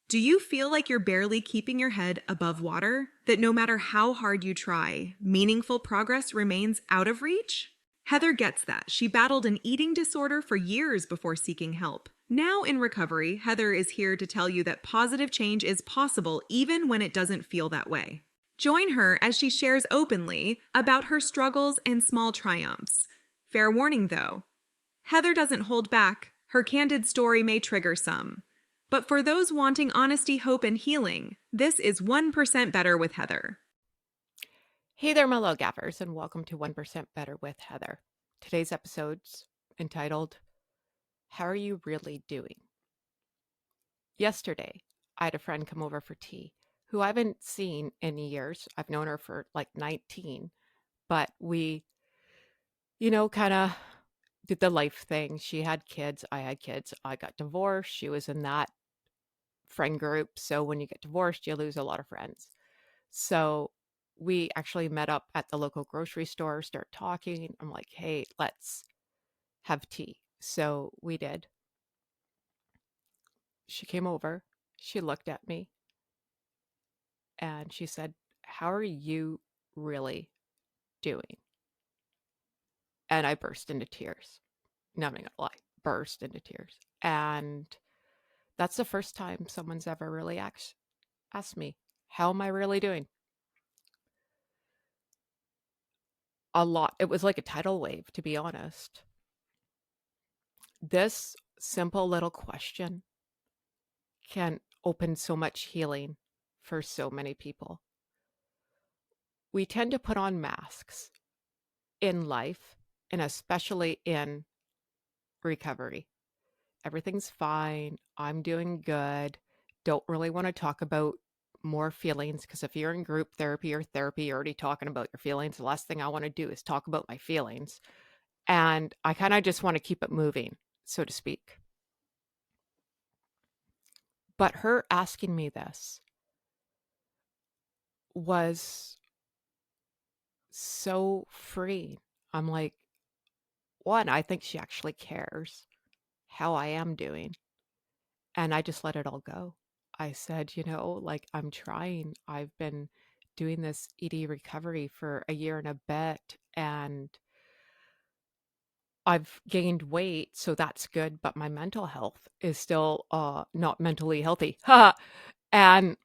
Do you feel like you're barely keeping your head above water? That no matter how hard you try, meaningful progress remains out of reach? Heather gets that. She battled an eating disorder for years before seeking help. Now in recovery, Heather is here to tell you that positive change is possible even when it doesn't feel that way. Join her as she shares openly about her struggles and small triumphs. Fair warning though, Heather doesn't hold back. Her candid story may trigger some. But for those wanting honesty, hope, and healing, this is 1% Better with Heather. Hey there, my little gaffers, and welcome to 1% Better with Heather. Today's episode's entitled, How Are You Really Doing? Yesterday, I had a friend come over for tea who I haven't seen in years. I've known her for like 19, but we, kind of did the life thing. She had kids, I had kids. I got divorced. She was in that friend group. So when you get divorced, you lose a lot of friends. So we actually met up at the local grocery store, start talking. I'm like, hey, let's have tea. So we did. She came over, she looked at me, and she said, how are you really doing? And I burst into tears. No, I'm not gonna lie, burst into tears. And that's the first time someone's ever really asked me, how am I really doing? A lot. It was like a tidal wave, to be honest. This simple little question can open so much healing for so many people. We tend to put on masks in life and especially in recovery. Everything's fine. I'm doing good. Don't really want to talk about more feelings because if you're in group therapy or therapy, you're already talking about your feelings. The last thing I want to do is talk about my feelings. And I kind of just want to keep it moving, so to speak. But her asking me this was so freeing. I'm like, one, I think she actually cares how I am doing. And I just let it all go. I said, like I'm trying. I've been doing this ED recovery for a year and a bit, and I've gained weight, so that's good, but my mental health is still not mentally healthy. And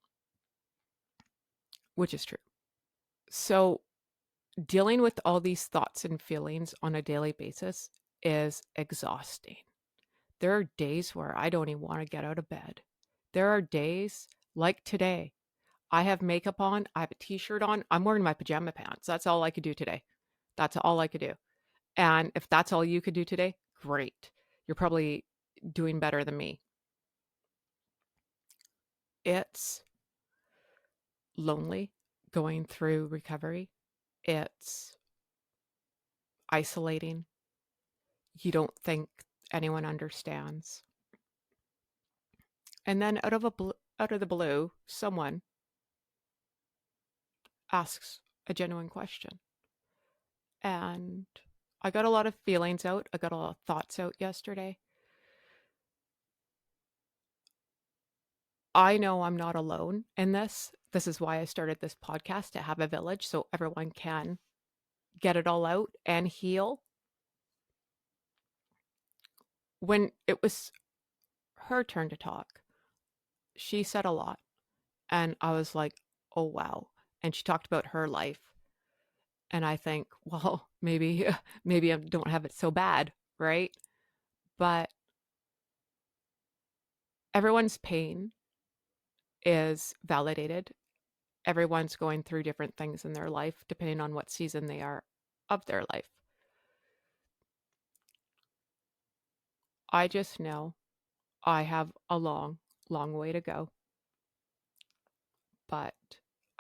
which is true. So dealing with all these thoughts and feelings on a daily basis is exhausting. There are days where I don't even want to get out of bed. There are days like today. I have makeup on, I have a t-shirt on, I'm wearing my pajama pants. That's all I could do today. That's all I could do. And if that's all you could do today, great. You're probably doing better than me. It's lonely going through recovery. It's isolating. You don't think anyone understands. And then out of the blue, someone asks a genuine question. And I got a lot of feelings out. I got a lot of thoughts out yesterday. I know I'm not alone in this. This is why I started this podcast, to have a village so everyone can get it all out and heal. When it was her turn to talk, she said a lot. And I was like, oh, wow. And she talked about her life. And I think, well, maybe I don't have it so bad, right? But everyone's pain is validated. Everyone's going through different things in their life, depending on what season they are of their life. I just know I have a long, long way to go. But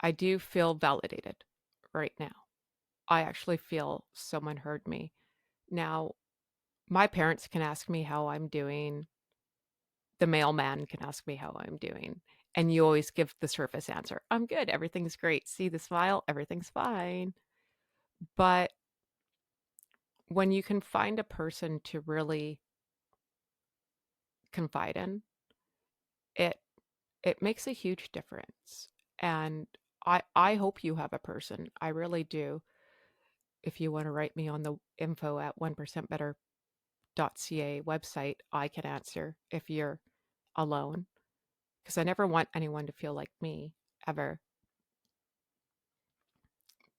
I do feel validated right now. I actually feel someone heard me. Now, my parents can ask me how I'm doing. The mailman can ask me how I'm doing. And you always give the surface answer. I'm good. Everything's great. See the smile? Everything's fine. But when you can find a person to really confide in, it It makes a huge difference. And I hope you have a person. I really do. If you want to write me on the info at 1%better.ca website, I can answer if you're alone, because I never want anyone to feel like me ever.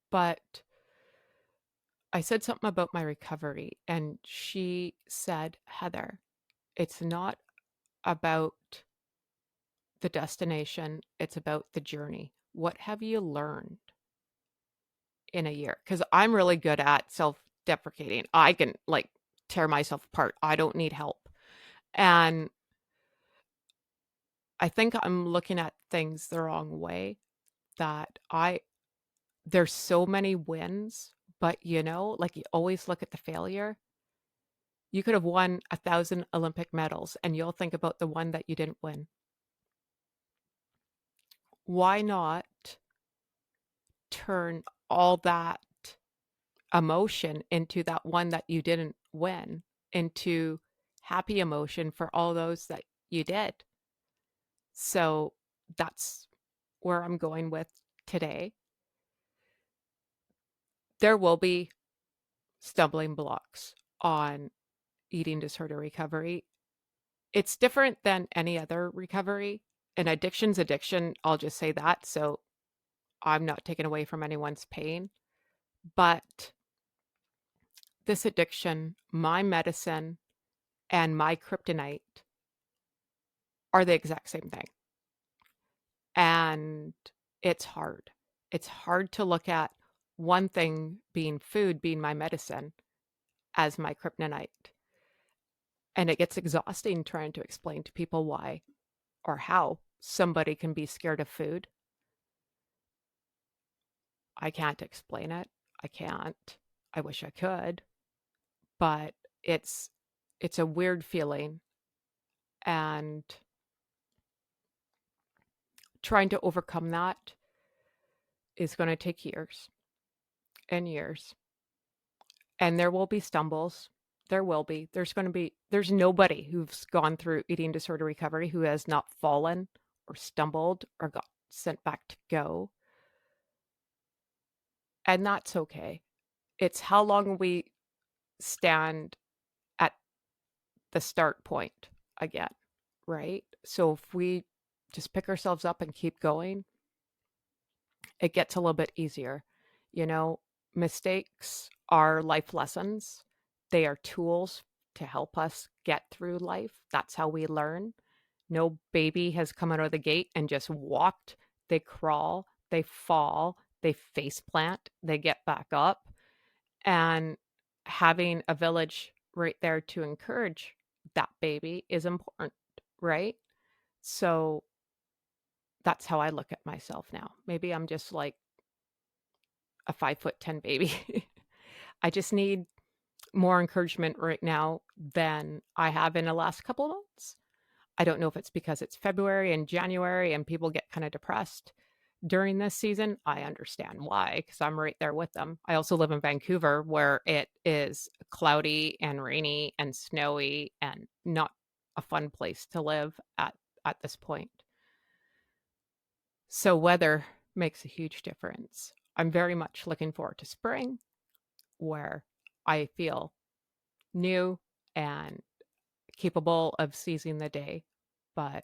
But I said something about my recovery, and she said, Heather, it's not about the destination, it's about the journey. What have you learned in a year? Because I'm really good at self deprecating. I can like tear myself apart. I don't need help. And I think I'm looking at things the wrong way, that there's so many wins, but like you always look at the failure. You could have won 1,000 Olympic medals and you'll think about the one that you didn't win. Why not turn all that emotion into that one that you didn't win, into happy emotion for all those that you did? So that's where I'm going with today. There will be stumbling blocks on eating disorder recovery. It's different than any other recovery. And addiction's addiction, I'll just say that. So I'm not taking away from anyone's pain. But this addiction, my medicine, and my kryptonite are the exact same thing. And it's hard. It's hard to look at one thing being food, being my medicine, as my kryptonite. And it gets exhausting trying to explain to people why or how somebody can be scared of food. I can't explain it. I can't. I wish I could. But it's a weird feeling, and trying to overcome that is going to take years and years. And there will be stumbles. There will be. There's nobody who's gone through eating disorder recovery who has not fallen or stumbled or got sent back to go. And that's okay. It's how long we stand at the start point again, right? So if we just pick ourselves up and keep going, it gets a little bit easier. You know, mistakes are life lessons. They are tools to help us get through life. That's how we learn. No baby has come out of the gate and just walked. They crawl, they fall, they face plant, they get back up. And having a village right there to encourage that baby is important, right? So that's how I look at myself now. Maybe I'm just like a 5'10" baby. I just need more encouragement right now than I have in the last couple of months. I don't know if it's because it's February and January and people get kind of depressed during this season. I understand why, because I'm right there with them. I also live in Vancouver, where it is cloudy and rainy and snowy and not a fun place to live at this point. So weather makes a huge difference. I'm very much looking forward to spring, where I feel new and capable of seizing the day. But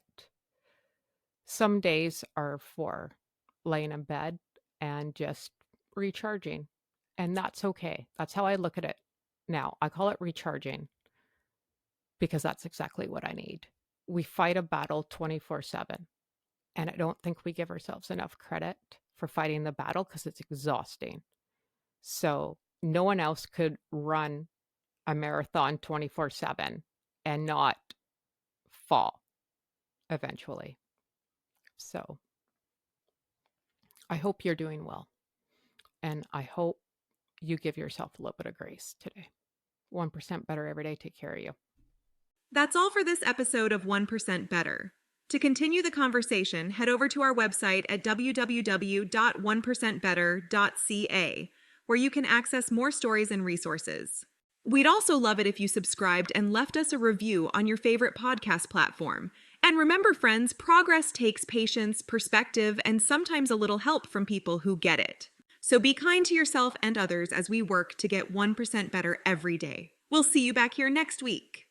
some days are for laying in bed and just recharging. And that's okay. That's how I look at it now. I call it recharging because that's exactly what I need. We fight a battle 24/7. And I don't think we give ourselves enough credit for fighting the battle because it's exhausting. So no one else could run a marathon 24/7 and not fall eventually. So I hope you're doing well. And I hope you give yourself a little bit of grace today. 1% better every day. Take care of you. That's all for this episode of 1% Better. To continue the conversation, head over to our website at www.1percentbetter.ca, where you can access more stories and resources. We'd also love it if you subscribed and left us a review on your favorite podcast platform. And remember, friends, progress takes patience, perspective, and sometimes a little help from people who get it. So be kind to yourself and others as we work to get 1% better every day. We'll see you back here next week.